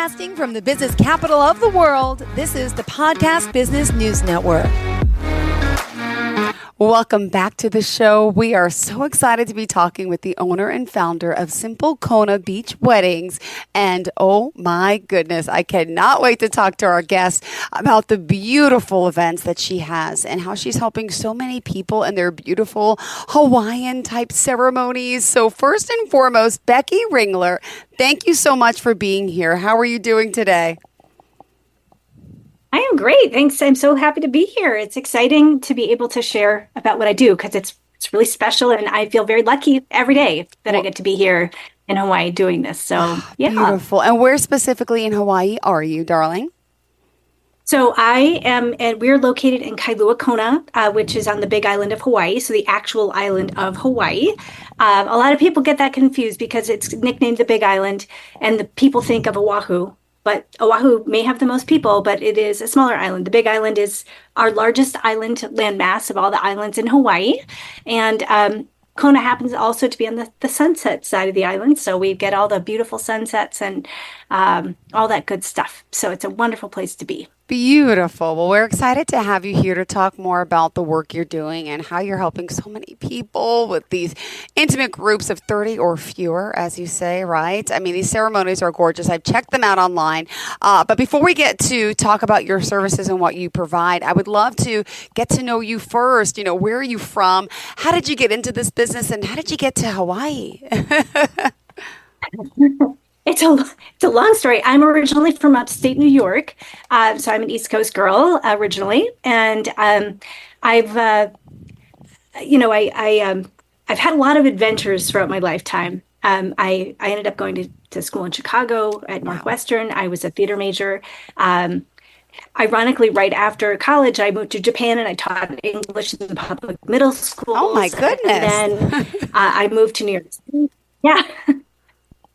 Broadcasting from the business capital of the world, this is the Podcast Business News Network. Welcome back to the show. We are so excited to be talking with the owner and founder of Simple Kona Beach Weddings. And oh my goodness, I cannot wait to talk to our guest about the beautiful events that she has and how she's helping so many people in their beautiful Hawaiian type ceremonies. So first and foremost, Becky Ringler, thank you so much for being here. How are you doing today? I am great. Thanks. I'm so happy to be here. It's exciting to be able to share about what I do because it's really special, and I feel very lucky every day that I get to be here in Hawaii doing this. So, yeah. Beautiful. And where specifically in Hawaii are you, darling? So I am, and we're located in Kailua, Kona, which is on the big island of Hawaii. So the actual island of Hawaii. A lot of people get that confused because it's nicknamed the Big Island, and the people think of Oahu. But Oahu may have the most people, but it is a smaller island. The Big Island is our largest island landmass of all the islands in Hawaii. And Kona happens also to be on the sunset side of the island. So we get all the beautiful sunsets and all that good stuff. So it's a wonderful place to be. Beautiful. Well, we're excited to have you here to talk more about the work you're doing and how you're helping so many people with these intimate groups of 30 or fewer, as you say, right? I mean, these ceremonies are gorgeous. I've checked them out online. But before we get to talk about your services and what you provide, I would love to get to know you first. You know, where are you from? How did you get into this business? And how did you get to Hawaii? It's a long story. I'm originally from upstate New York, so I'm an East Coast girl originally, and I've had a lot of adventures throughout my lifetime. I ended up going to school in Chicago at Northwestern. I was a theater major. Ironically, right after college, I moved to Japan and I taught English in the public middle schools. Oh my goodness! And then I moved to New York City. Yeah.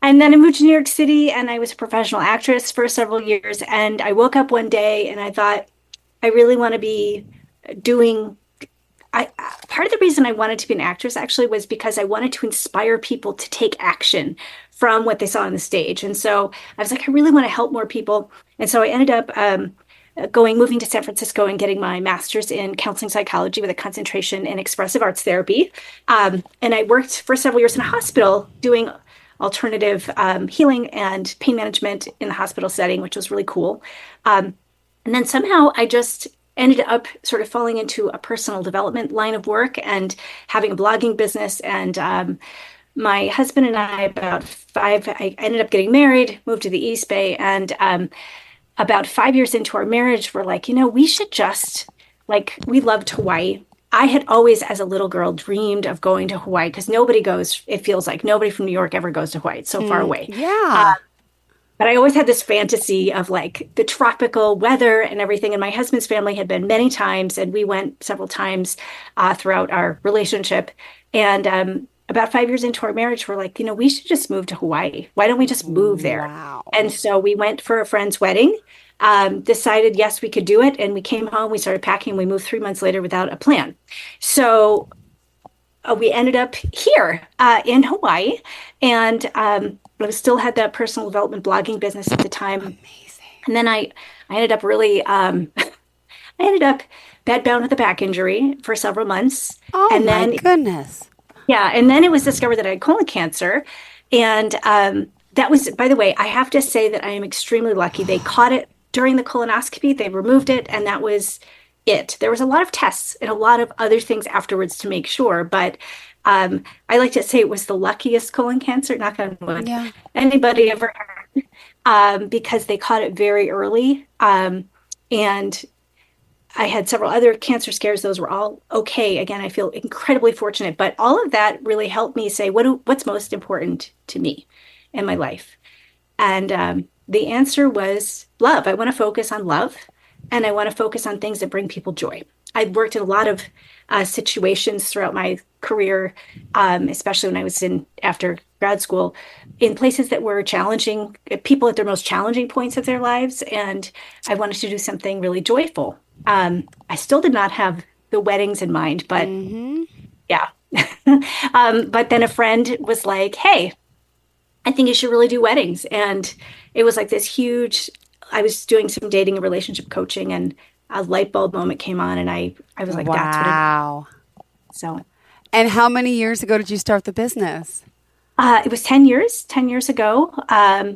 And then I moved to New York City and I was a professional actress for several years. And I woke up one day and I thought, I really want to be doing, part of the reason I wanted to be an actress actually was because I wanted to inspire people to take action from what they saw on the stage. And so I was like, I really want to help more people. And so I ended up moving to San Francisco and getting my master's in counseling psychology with a concentration in expressive arts therapy. And I worked for several years in a hospital doing alternative healing and pain management in the hospital setting, which was really cool. And then somehow I just ended up sort of falling into a personal development line of work and having a blogging business. And my husband and I, I ended up getting married, moved to the East Bay. And about 5 years into our marriage, we're like, we should just, we loved Hawaii. I had always, as a little girl, dreamed of going to Hawaii because it feels like nobody from New York ever goes to Hawaii. It's so far away. Yeah. But I always had this fantasy of the tropical weather and everything. And my husband's family had been many times, and we went several times throughout our relationship. And about 5 years into our marriage, we're like, we should just move to Hawaii. Why don't we just move there? Wow. And so we went for a friend's wedding. Decided, yes, we could do it. And we came home, we started packing, we moved 3 months later without a plan. So we ended up here in Hawaii, and I still had that personal development blogging business at the time. Amazing. And then I ended up really, I ended up bedbound with a back injury for several months. Oh, and my goodness. Yeah. And then it was discovered that I had colon cancer. And that was, by the way, I have to say that I am extremely lucky. They caught it during the colonoscopy, they removed it, and that was it. There was a lot of tests and a lot of other things afterwards to make sure, but I like to say it was the luckiest colon cancer, knock on wood, anybody ever had, because they caught it very early. And I had several other cancer scares. Those were all okay. Again, I feel incredibly fortunate, but all of that really helped me say, what's most important to me in my life? And the answer was love. I want to focus on love, and I want to focus on things that bring people joy. I've worked in a lot of situations throughout my career, especially when I was after grad school, in places that were challenging, people at their most challenging points of their lives, and I wanted to do something really joyful. I still did not have the weddings in mind, but yeah. But then a friend was like, hey, I think you should really do weddings. And it was like this huge, I was doing some dating and relationship coaching, and a light bulb moment came on, and I was like, that's what it is. Wow. So And how many years ago did you start the business? it was 10 years ago,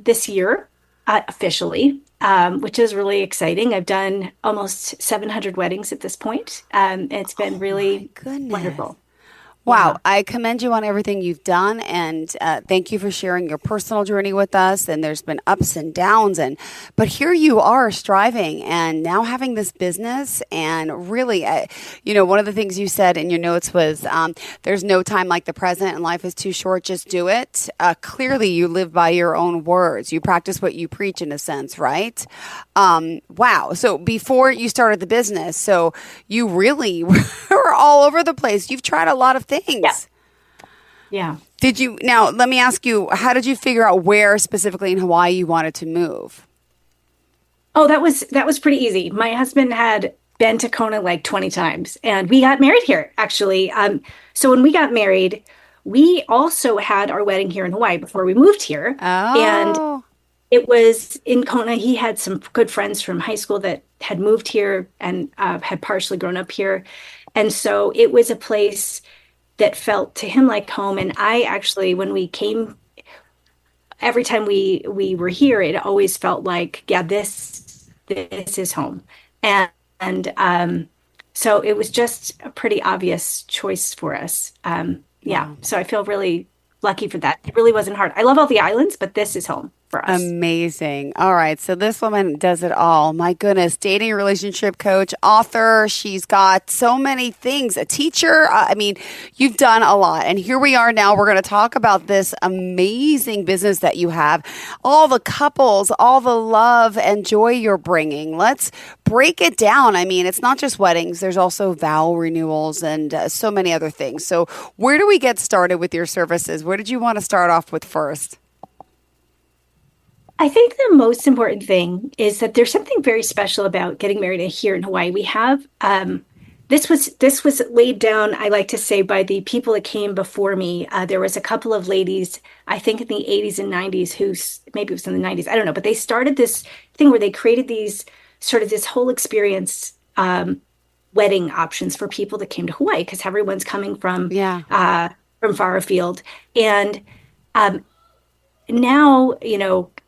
this year, officially, which is really exciting. I've done almost 700 weddings at this point. It's been My really goodness. wonderful. Wow, Yeah. I commend you on everything you've done, and thank you for sharing your personal journey with us. And there's been ups and downs, and but here you are striving, and now having this business. And really, one of the things you said in your notes was, "There's no time like the present, and life is too short. Just do it." Clearly, you live by your own words. You practice what you preach, in a sense, right? Wow. So before you started the business, so you really were all over the place. You've tried a lot of Yeah. things. Yeah. Did you now let me ask you, how did you figure out where specifically in Hawaii you wanted to move? Oh, that was pretty easy. My husband had been to Kona like 20 times, and we got married here, actually. So when we got married, we also had our wedding here in Hawaii before we moved here. And Oh, it was in Kona. He had some good friends from high school that had moved here and had partially grown up here. And so it was a place that felt to him like home. And I actually, when we came, every time we were here, it always felt like, yeah, this is home. And so it was just a pretty obvious choice for us. Yeah, wow. so I feel really lucky for that. It really wasn't hard. I love all the islands, but this is home for us. Amazing. All right. So this woman does it all. My goodness. Dating and relationship coach, author. She's got so many things. A teacher. I mean, you've done a lot. And here we are now. We're going to talk about this amazing business that you have. All the couples, all the love and joy you're bringing. Let's break it down. I mean, it's not just weddings. There's also vow renewals and so many other things. So where do we get started with your services? Where did you want to start off with first? I think the most important thing is that there's something very special about getting married here in Hawaii. We have this was laid down, I like to say, by the people that came before me. There was a couple of ladies, I think in the 80s and 90s, maybe it was in the 90s, I don't know, but they started this thing where they created these sort of this whole experience wedding options for people that came to Hawaii because everyone's coming Yeah. from far afield. And um, now,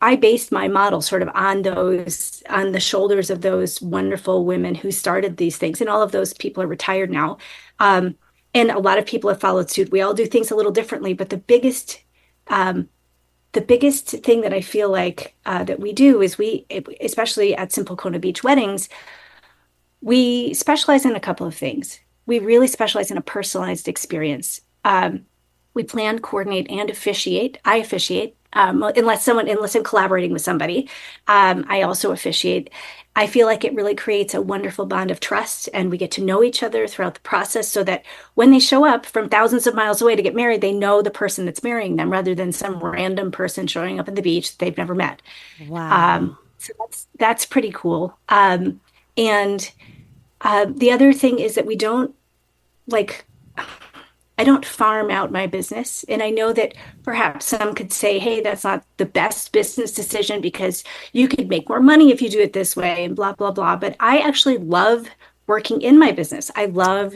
I based my model sort of on the shoulders of those wonderful women who started these things. And all of those people are retired now. Um, and a lot of people have followed suit. We all do things a little differently, but um, the biggest thing that I feel like that we do is especially at Simple Kona Beach Weddings, we specialize in a couple of things. We really specialize in a personalized experience. We plan, coordinate, and officiate. I officiate, unless I'm collaborating with somebody. I also officiate. I feel like it really creates a wonderful bond of trust, and we get to know each other throughout the process so that when they show up from thousands of miles away to get married, they know the person that's marrying them rather than some random person showing up at the beach that they've never met. Wow. So that's pretty cool. And the other thing is that we don't like I don't farm out my business. And I know that perhaps some could say, hey, that's not the best business decision because you could make more money if you do it this way and blah, blah, blah. But I actually love working in my business. I love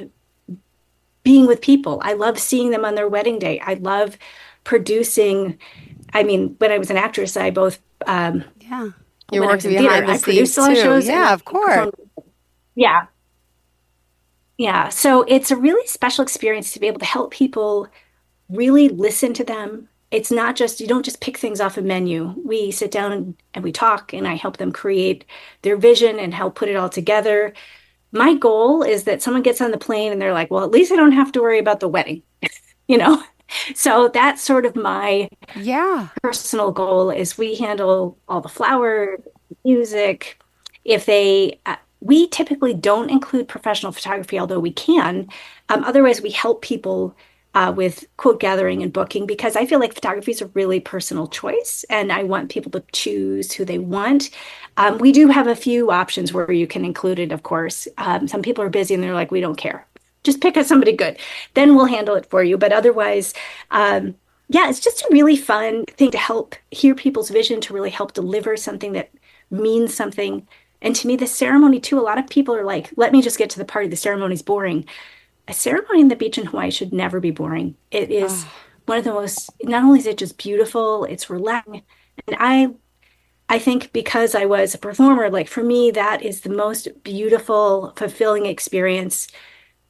being with people. I love seeing them on their wedding day. I love producing. I mean, when I was an actress, I both, Yeah. You're when I was working in theater, behind the I scenes produced a lot of too. shows and Yeah, I of course. performed. Yeah. Yeah. So it's a really special experience to be able to help people really listen to them. It's not just, you don't just pick things off a menu. We sit down and we talk, and I help them create their vision and help put it all together. My goal is that someone gets on the plane and they're like, well, at least I don't have to worry about the wedding, you know? So that's sort of my Yeah. personal goal is we handle all the flowers, music. If we typically don't include professional photography, although we can. Otherwise, we help people with quote gathering and booking because I feel like photography is a really personal choice and I want people to choose who they want. We do have a few options where you can include it, of course. Some people are busy and they're like, we don't care. Just pick us somebody good. Then we'll handle it for you. But otherwise, yeah, it's just a really fun thing to help hear people's vision, to really help deliver something that means something. And to me, the ceremony too, a lot of people are like, let me just get to the party. The ceremony's boring. A ceremony on the beach in Hawaii should never be boring. It is Oh, one of the most, not only is it just beautiful, it's relaxing. And I think because I was a performer, like for me, that is the most beautiful, fulfilling experience.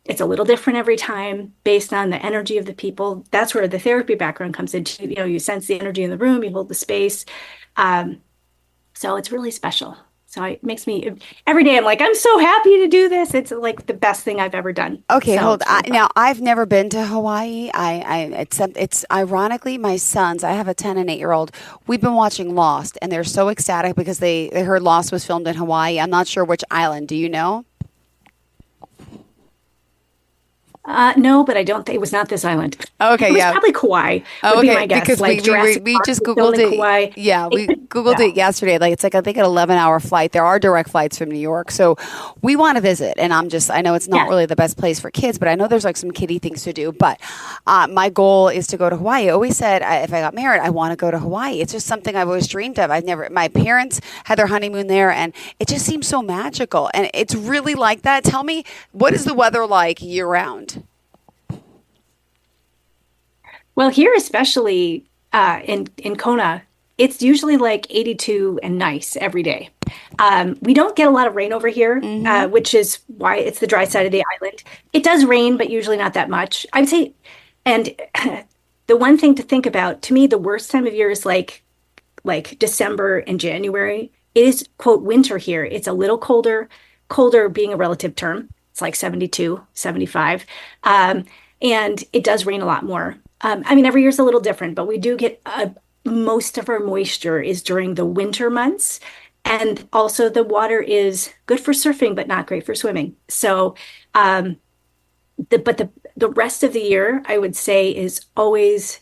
It's a little different every time based on the energy of the people. That's where the therapy background comes into, you sense the energy in the room, you hold the space. Um, so it's really special. So it makes me every day I'm like, I'm so happy to do this. It's like the best thing I've ever done. okay, So hold. it's really fun. Now I've never been to Hawaii. It's ironically my sons. I have a 10 and 8 year old. We've been watching Lost, and they're so ecstatic because they heard Lost was filmed in Hawaii. I'm not sure which island. Do you know? No, but I don't think it was not this island. It Okay, was yeah. probably Kauai, Oh, would be okay, my guess. because Like Jurassic we Park just was filmed Googled in it. Kauai. Yeah, we Googled Yeah. it yesterday. Like it's like I think an 11-hour flight. There are direct flights from New York, so we want to visit. And I know it's not Yeah. really the best place for kids, but I know there's like some kiddie things to do. But my goal is to go to Hawaii. I always said if I got married, I want to go to Hawaii. It's just something I've always dreamed of. I've never. My parents had their honeymoon there, and it just seems so magical. And it's really like that. Tell me, what is the weather like year round? Well, here, especially in Kona, it's usually like 82 and nice every day. We don't get a lot of rain over here, Mm-hmm. which is why it's the dry side of the island. It does rain, but usually not that much. I would say, and the one thing to think about, to me, the worst time of year is like December and January. It is, quote, winter here. It's a little colder, colder being a relative term. It's like 72, 75. And it does rain a lot more. I mean, every year's a little different, but we do get most of our moisture is during the winter months. And also, the water is good for surfing, but not great for swimming. So, um, but the rest of the year, I would say, is always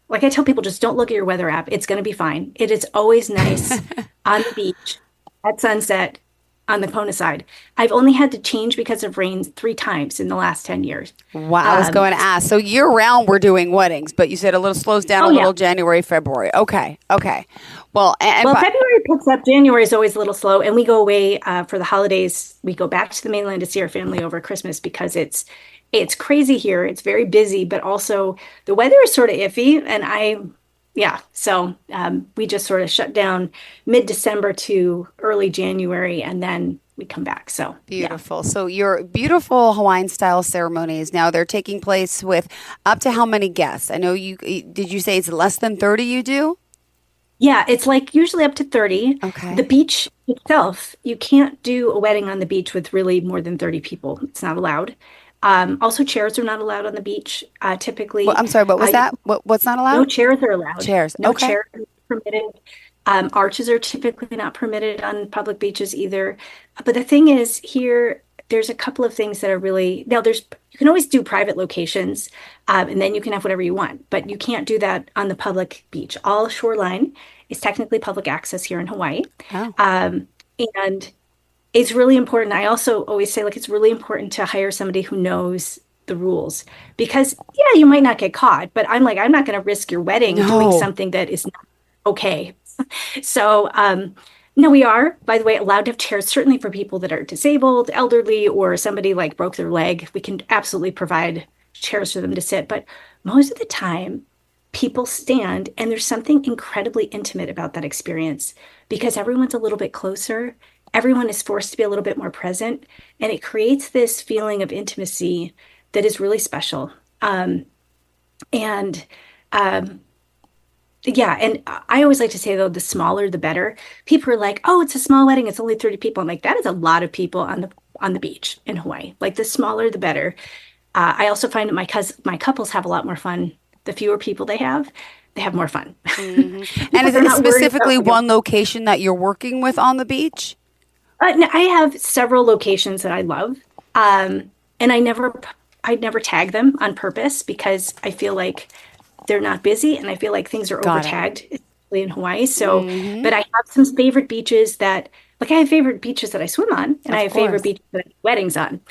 like I tell people, just don't look at your weather app. It's going to be fine. It is always nice on the beach at sunset on the Kona side. I've only had to change because of rain 3 times in the last 10 years. Wow, I was Um, going to ask. So year round, we're doing weddings, but you said a little slows down a oh, yeah. little January, February. Okay, okay. Well, Well, but February picks up. January is always a little slow, and we go away for the holidays. We go back to the mainland to see our family over Christmas because it's crazy here. It's very busy, but also the weather is sort of iffy. Yeah, so we just sort of shut down mid-December to early January, and then we come back. So yeah, beautiful. So your beautiful Hawaiian style ceremonies now they're taking place with up to how many guests? I know you did you say it's less than 30 you do? yeah, it's like usually up to 30. The Okay. beach itself, you can't do a wedding on the beach with really more than 30 people. It's not allowed. Also, chairs are not allowed on the beach. Well, Typically, I'm sorry, what was that? What's not no allowed? chairs are allowed. Chairs. No Okay. chairs are permitted. Arches are typically not permitted on public beaches either. But the thing is, here, there's a couple of things that are really now. You can always do private locations, and then you can have whatever you want, but you can't do that on the public beach. All shoreline is technically public access here in Hawaii, Oh. um, and it's really important. I also always say, like, it's really important to hire somebody who knows the rules because, yeah, you might not get caught, but I'm like, I'm not going to risk your wedding doing No. something that is not okay. So, no, we are, by the way, allowed to have chairs, certainly for people that are disabled, elderly, or somebody like broke their leg. We can absolutely provide chairs for them to sit. But most of the time, people stand, and there's something incredibly intimate about that experience because everyone's a little bit closer. Everyone is forced to be a little bit more present, and it creates this feeling of intimacy that is really special. And um, yeah, and I always like to say though, the smaller the better. People are like, "Oh, it's a small wedding. It's only 30 people." I'm like, "That is a lot of people on the beach in Hawaii. Like the smaller the better." I also find that my couples have a lot more fun. The fewer people they have more fun Hmm. And because is they're it not worried about specifically like, one location that you're working with on the beach? no, I have several locations that I love, and I never tag them on purpose because I feel like they're not busy, and I feel like things are over Got it. tagged, especially in Hawaii. So, Hmm. but I have some favorite beaches that, like, I have favorite beaches that I swim on, and I Of have favorite course. beaches that I do weddings on.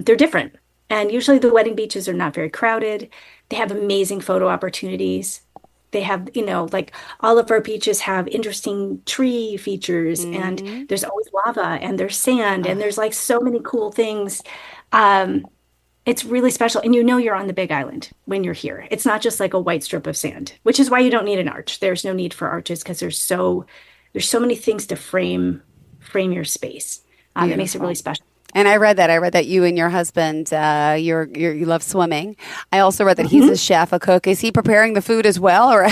They're different, and usually the wedding beaches are not very crowded. They have amazing photo opportunities. They have, like all of our beaches have interesting tree features, and Hmm. there's always lava, and there's sand, and Oh, there's like so many cool things. Um, it's really special. And you're on the Big Island when you're here. It's not just like a white strip of sand, which is why you don't need an arch. There's no need for arches because there's so many things to frame your space. That makes it really beautiful. special. And I read that. I read that you and your husband, you love swimming. I also read that he's a Mhm. chef, a cook. Is he preparing the food as well, or?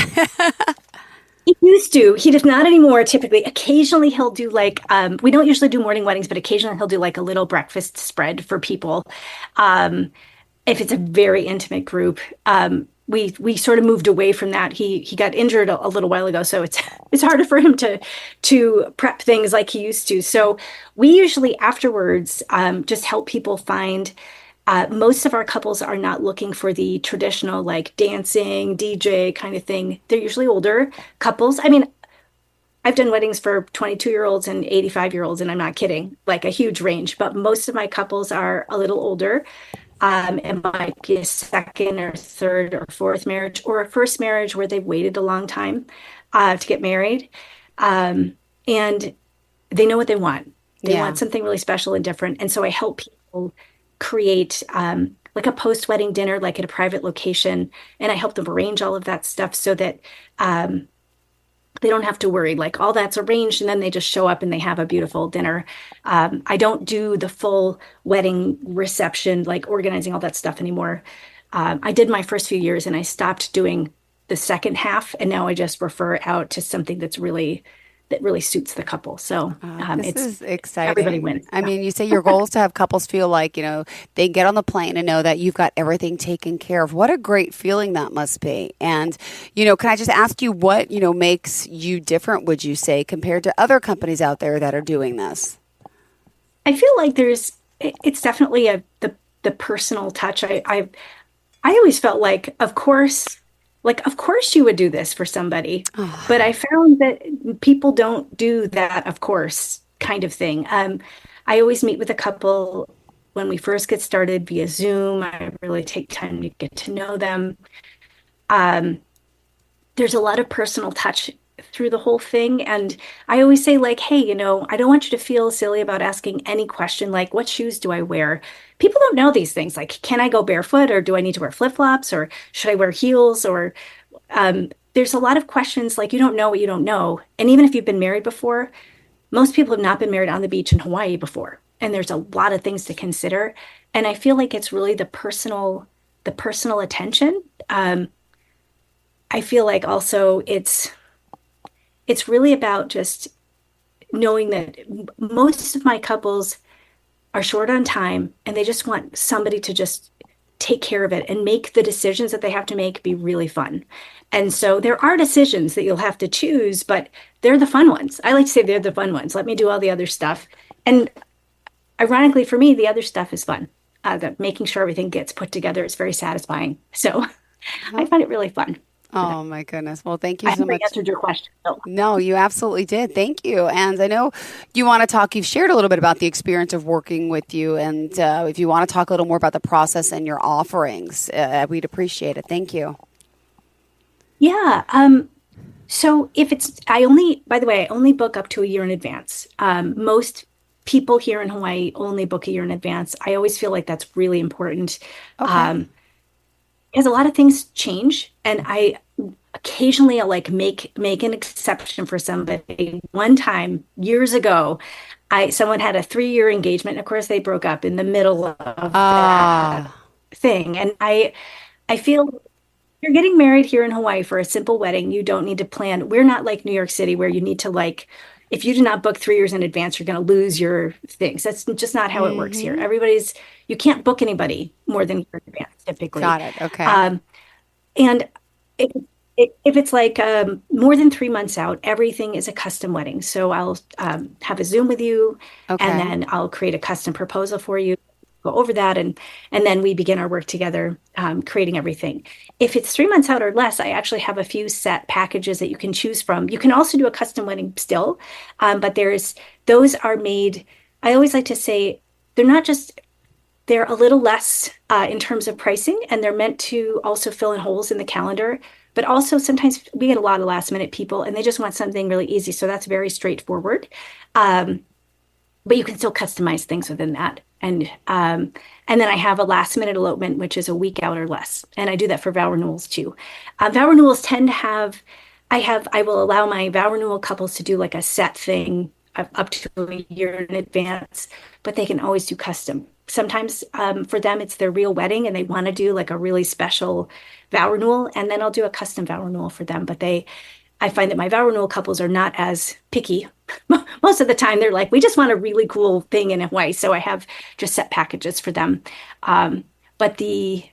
He used to. He does not anymore, typically. Occasionally he'll do like we don't usually do morning weddings, but occasionally he'll do like a little breakfast spread for people. Um, if it's a very intimate group. We sort of moved away from that. He got injured a little while ago, so it's harder for him to prep things like he used to. So we usually afterwards just help people find. Most of our couples are not looking for the traditional like dancing DJ kind of thing. They're usually older couples. I mean, I've done weddings for 22-year-olds and 85-year-olds, and I'm not kidding, like a huge range. But most of my couples are a little older. It might be a second or third or fourth marriage or a first marriage where they've waited a long time to get married. And they know what they want. They want Yeah. something really special and different. And so I help people create like a post-wedding dinner, like at a private location. And I help them arrange all of that stuff so that um, they don't have to worry. Like all that's arranged, and then they just show up and they have a beautiful dinner. I don't do the full wedding reception, like organizing all that stuff anymore. I did my first few years and I stopped doing the second half, and now I just refer out to something that really suits the couple. So This it's is everybody exciting. wins. I mean, you say your goal is to have couples feel like, they get on the plane and know that you've got everything taken care of. What a great feeling that must be. And, can I just ask you what, makes you different, would you say, compared to other companies out there that are doing this? I feel like it's definitely the personal touch. I always felt like, of course you would do this for somebody. But I found that people don't do that, of course, kind of thing. I always meet with a couple when we first get started via Zoom. I really take time to get to know them. Um, there's a lot of personal touch through the whole thing. And I always say, like, hey, I don't want you to feel silly about asking any question like, what shoes do I wear? People don't know these things. Like, can I go barefoot or do I need to wear flip-flops or should I wear heels? Or there's a lot of questions like you don't know what you don't know. And even if you've been married before, most people have not been married on the beach in Hawaii before. And there's a lot of things to consider. And I feel like it's really the personal attention. I feel like also it's really about just knowing that most of my couples are short on time and they just want somebody to just take care of it and make the decisions that they have to make be really fun. And so there are decisions that you'll have to choose, but they're the fun ones. I like to say they're the fun ones. Let me do all the other stuff. And ironically, for me, the other stuff is fun. The making sure everything gets put together is very satisfying. So I find it really fun. But Oh my goodness. Well, thank you I so hope I much. answered your question. So, No, you absolutely did. Thank you. And I know you want to talk, you've shared a little bit about the experience of working with you. And if you want to talk a little more about the process and your offerings, we'd appreciate it. Thank you. yeah. So if by the way, I only book up to a year in advance. Most people here in Hawaii only book a year in advance. I always feel like that's really important. Okay. Um, because a lot of things change, and I occasionally I'll like make an exception for somebody. One time years ago, I someone had a 3-year engagement. Of course, they broke up in the middle of that Ah, thing, and I feel you're getting married here in Hawaii for a simple wedding. You don't need to plan. We're not like New York City where you need to like, if you do not book 3 years in advance, you're going to lose your things. That's just not how it works here. mm-hmm. You can't book anybody more than a year in advance typically. Got it. Okay. Um, and if, if it's like more than 3 months out, everything is a custom wedding. So I'll have a Zoom with you, and Okay. then I'll create a custom proposal for you, go over that, and then we begin our work together, creating everything. If it's 3 months out or less, I actually have a few set packages that you can choose from. You can also do a custom wedding still, but those are made. I always like to say they're not just they're a little less in terms of pricing, and they're meant to also fill in holes in the calendar But also sometimes we get a lot of last minute people and they just want something really easy. So that's very straightforward. Um, but you can still customize things within that. And then I have a last minute elopement, which is a week out or less. And I do that for vow renewals too. Vow renewals tend to have, I will allow my vow renewal couples to do like a set thing up to a year in advance, but they can always do custom. Sometimes for them, it's their real wedding and they want to do like a really special vow renewal. And then I'll do a custom vow renewal for them. But I find that my vow renewal couples are not as picky. Most of the time, they're like, we just want a really cool thing in Hawaii. So I have just set packages for them. Um, but the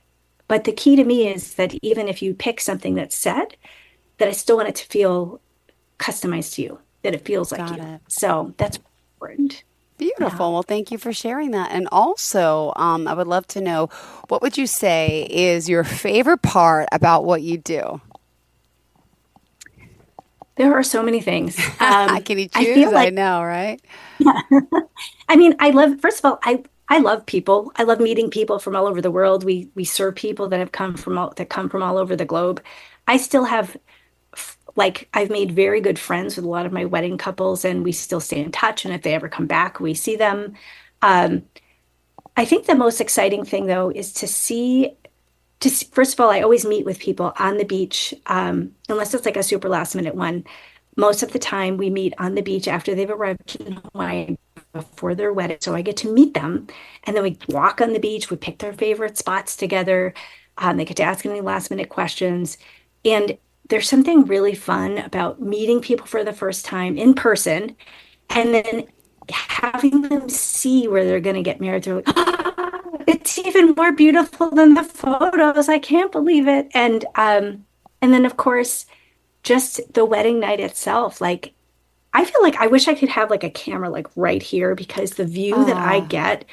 key to me is that even if you pick something that's set, that I still want it to feel customized to you, that it feels like Got you. it. So that's important. Yeah. Beautiful. Well, thank you for sharing that. And also, I would love to know, what would you say is your favorite part about what you do? There are so many things. Can you I choose? feel I like, know, right? I mean, first of all, I love people. I love meeting people from all over the world. We serve people that come from all over the globe. I still have like I've made very good friends with a lot of my wedding couples, and we still stay in touch. And if they ever come back, we see them. Um, I think the most exciting thing though is first of all, I always meet with people on the beach, unless it's like a super last minute one. Most of the time, we meet on the beach after they've arrived in Hawaii before their wedding. So I get to meet them, and then we walk on the beach. We pick their favorite spots together. They get to ask any last minute questions. And there's something really fun about meeting people for the first time in person and then having them see where they're going to get married. They're like, "Ah, it's even more beautiful than the photos. I can't believe it." And then of course, just the wedding night itself. Like I feel like I wish I could have like a camera like right here because the view that I Oh, get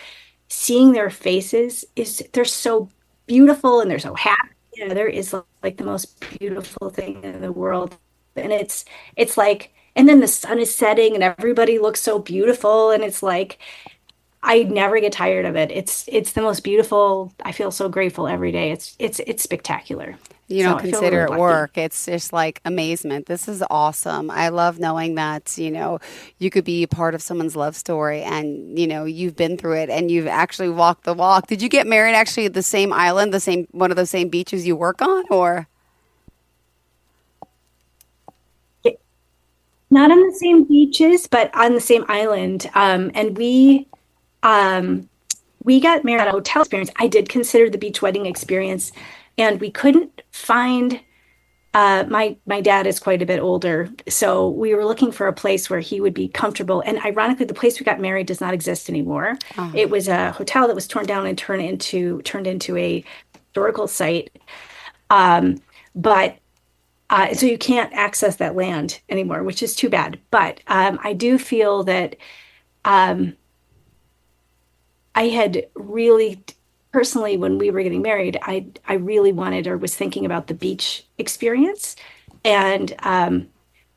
seeing their faces is they're so beautiful and they're so happy. There is like the most beautiful thing in the world. And it's like, and then the sun is setting and everybody looks so beautiful. And it's like I never get tired of it. It's the most beautiful. I feel so grateful every day. It's spectacular. you So don't I feel consider really it lucky. work. It's just like amazement. This is awesome. I love knowing that, you could be a part of someone's love story and, you've been through it and you've actually walked the walk. Did you get married actually at the same island, one of the same beaches you work on, or? Not on the same beaches, but on the same island. And um, we got married at a hotel experience. I did consider the beach wedding experience, and we couldn't find. My dad is quite a bit older, so we were looking for a place where he would be comfortable. And ironically, the place we got married does not exist anymore. Oh, It was a hotel that was torn down and turned into a historical site. Um, but so you can't access that land anymore, which is too bad. But I do feel that um, I had really personally, when we were getting married, I really wanted or was thinking about the beach experience, and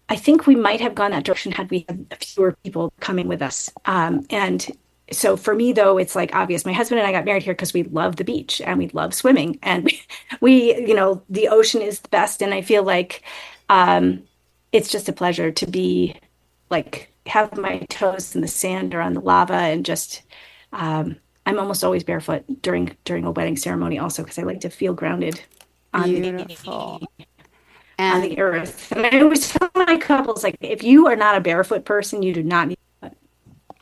I think we might have gone that direction had we had fewer people coming with us. And so for me, though, it's like obvious. My husband and I got married here because we love the beach and we love swimming, and the ocean is the best. And I feel like um, it's just a pleasure to be like have my toes in the sand or on the lava and just. Um, I'm almost always barefoot during a wedding ceremony, also because I like to feel grounded on beautiful. the And earth. And I always tell my couples like, if you are not a barefoot person, you do not need.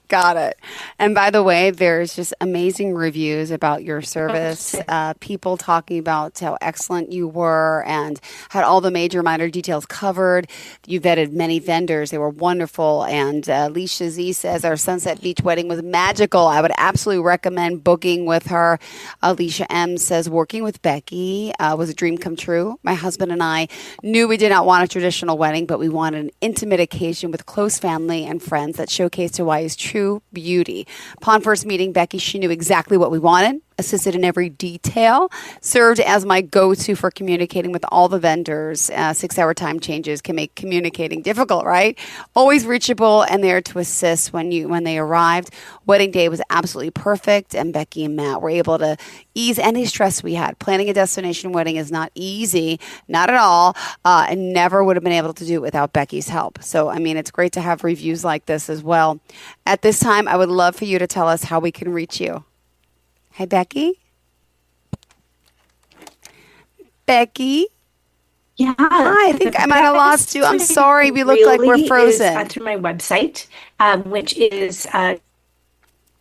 got it. And by the way, there's just amazing reviews about your service. To People talking about how excellent you were and had all the major minor details covered. You vetted many vendors. They were wonderful. And Alicia Z says our Sunset Beach wedding was magical. I would absolutely recommend booking with her. Alicia M says working with Becky was a dream come true. My husband and I knew we did not want a traditional wedding, but we wanted an intimate occasion with close family and friends that showcased Hawaii's true beauty. Upon first meeting Becky, she knew exactly what we wanted. assisted in every detail, served as my go-to for communicating with all the vendors. 6-hour time changes can make communicating difficult, right? Always reachable and there to assist when they arrived. Wedding day was absolutely perfect, and Becky and Matt were able to ease any stress we had. Planning a destination wedding is not easy, not at all, and never would have been able to do it without Becky's help. So, I mean, it's great to have reviews like this as well. At this time, I would love for you to tell us how we can reach you. Hey, Becky? Becky? Yeah. Hi, I think I might have lost you. I'm sorry. We look like we're frozen. Is through my website, which is,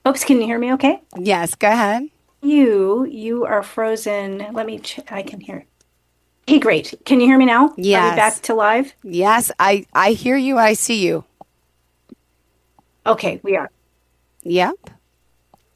oops, can you hear me okay? Yes, go ahead. You are frozen. Let me I can hear. Hey, great. Can you hear me now? Yes. Are we back to live? Yes, I hear you. I see you. Okay, we are. Yep.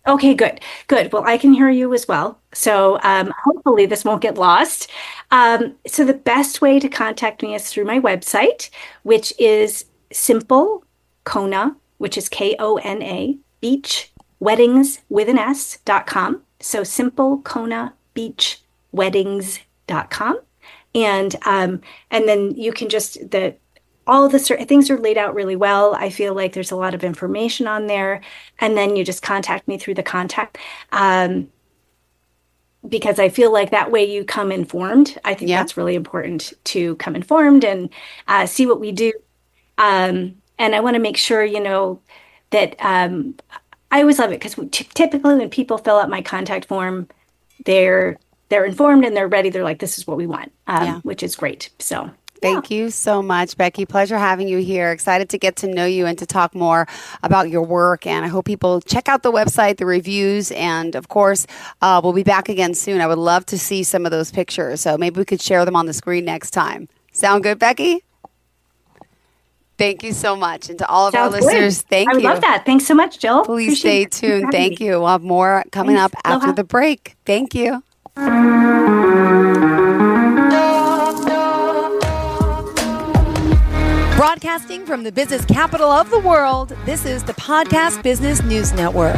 Okay, good. Good. Well, I can hear you as well. So hopefully this won't get lost. So the best way to contact me is through my website, which is Simple Kona, which is Kona, Beach Weddings with an S.com. So Simple Kona Beach Weddings.com. And then you can just all of the things are laid out really well. I feel like there's a lot of information on there. And then you just contact me through the contact. Because I feel like that way you come informed. I think that's really important, to come informed and see what we do. And I want to make sure, that I always love it, because typically when people fill out my contact form, they're informed and they're ready. They're like, this is what we want, which is great. So thank you so much, Becky. Pleasure having you here. Excited to get to know you and to talk more about your work. And I hope people check out the website, the reviews, and of course, we'll be back again soon. I would love to see some of those pictures. So maybe we could share them on the screen next time. Sound good, Becky? Thank you so much. And to all of our listeners, thank you. I would love that. Thanks so much, Jill. Please stay tuned. Thank you. We'll have more coming up after the break. Thank you. Broadcasting from the business capital of the world, this is the Podcast Business News Network.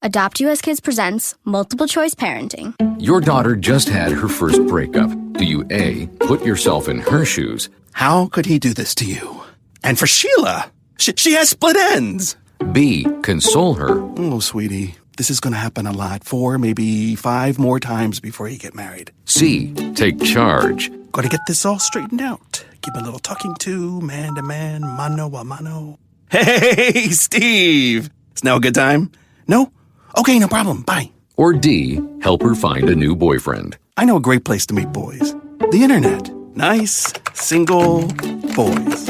Adopt US Kids presents Multiple Choice Parenting. Your daughter just had her first breakup. Do you A, put yourself in her shoes? How could he do this to you? And for Sheila, she has split ends. B, console her? Oh, sweetie, this is going to happen a lot. 4, maybe 5 more times before you get married. C, take charge? Got to get this all straightened out. Give a little talking to, man to man, mano a mano. Hey, Steve! Is now a good time? No? Okay, no problem. Bye. Or D, help her find a new boyfriend? I know a great place to meet boys. The internet. Nice, single boys.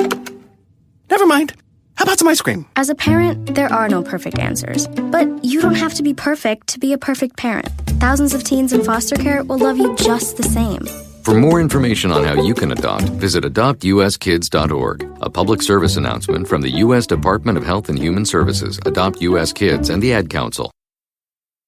Never mind. How about some ice cream? As a parent, there are no perfect answers. But you don't have to be perfect to be a perfect parent. Thousands of teens in foster care will love you just the same. For more information on how you can adopt, visit adoptuskids.org. A public service announcement from the U.S. Department of Health and Human Services, Adopt U.S. Kids, and the Ad Council.